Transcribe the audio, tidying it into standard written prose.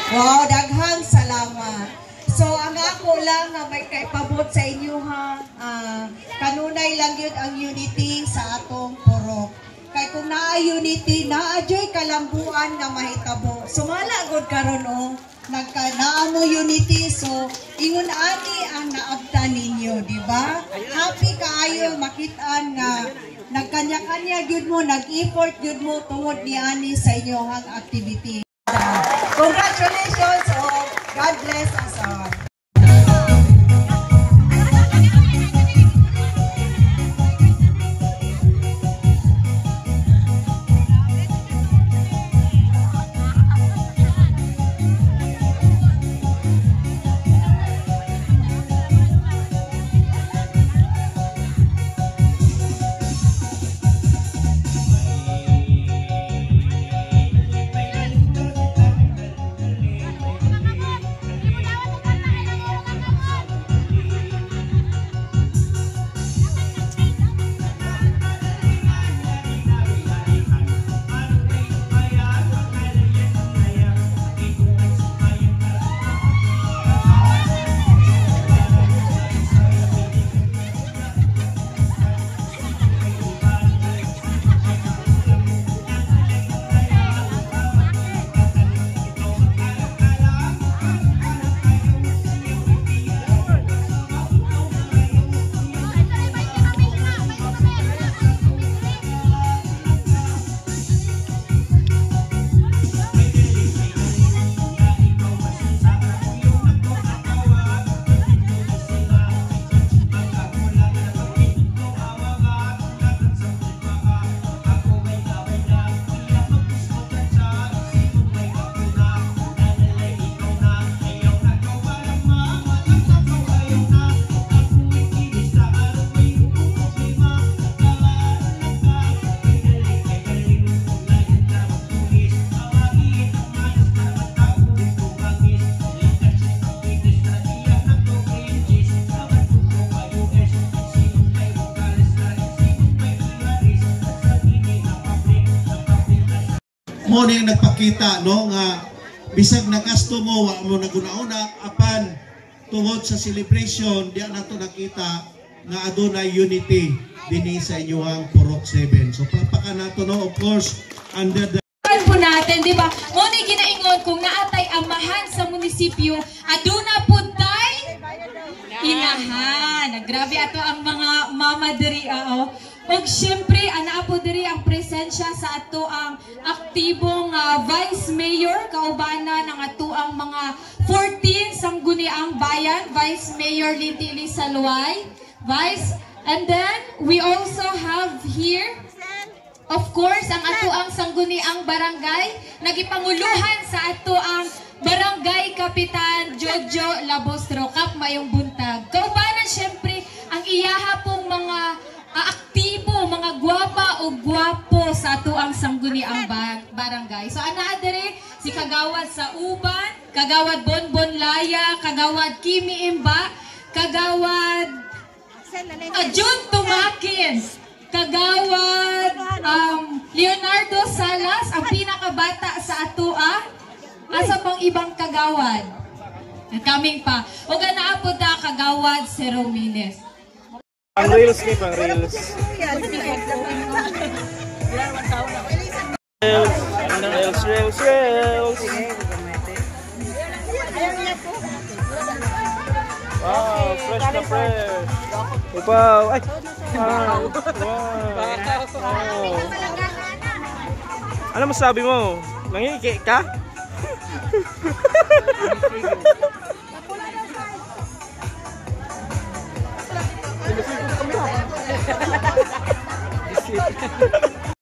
Wow, daghang salamat. So, ang ako lang nga may kaipabot sa inyo ha, kanunay lang yun ang unity sa atong purok. Kay kung naa-unity, naa-joy kalambuan nga mahitabo. Sumala gud karon o, naamo unity, so ingon ani ang naabtan ninyo, di ba? Happy kaayo makitaan nga nagkanya-kanya gyud mo, nag-effort gyud mo tungod ni ani sa inyong activity. Congratulations, God bless us all. Mo ning nagpakita no nga bisag nagasto mo wa mo naguna-una apan tungod sa celebration diya nato nakita nga adunay unity dinhi sa inyong Purok 7. So palakpakan nato no, of course under the po natin, di ba? Mo ni ginaingon kung naatay amahan sa munisipyo aduna pud tay inahan. Grabe ato ang mga mama diri og syempre ana po diri ang presensya sa ato ang aktibong Vice Mayor kaubana ng ato ang mga 14 sangguniang bayan, Vice Mayor Lindy Elisa Luay, Vice, and then we also have here of course ang ato ang sangguniang barangay nagipanguluhan sa ato ang Barangay Kapitan Jojo Labostro Kap mayong buntag. Kaubanan syempre ang iyaha pong mga aktibo, mga gwapa o gwapo sa ato ang sangguniang barangay. So ana dere si Kagawad sa Uban, Kagawad Bonbon Laya, Kagawad Kimi Imba, Kagawad Jun Tumakin, Kagawad Leonardo Salas, ang pinakabata sa ato asa pang ibang kagawad. Coming pa. O ganaa po ta Kagawad si Romines. Pang reels ni, pang reels. Reels. Wow, fresh na fresh. Wow, ay. Wow. Ano masabi mo? Nangiki ka?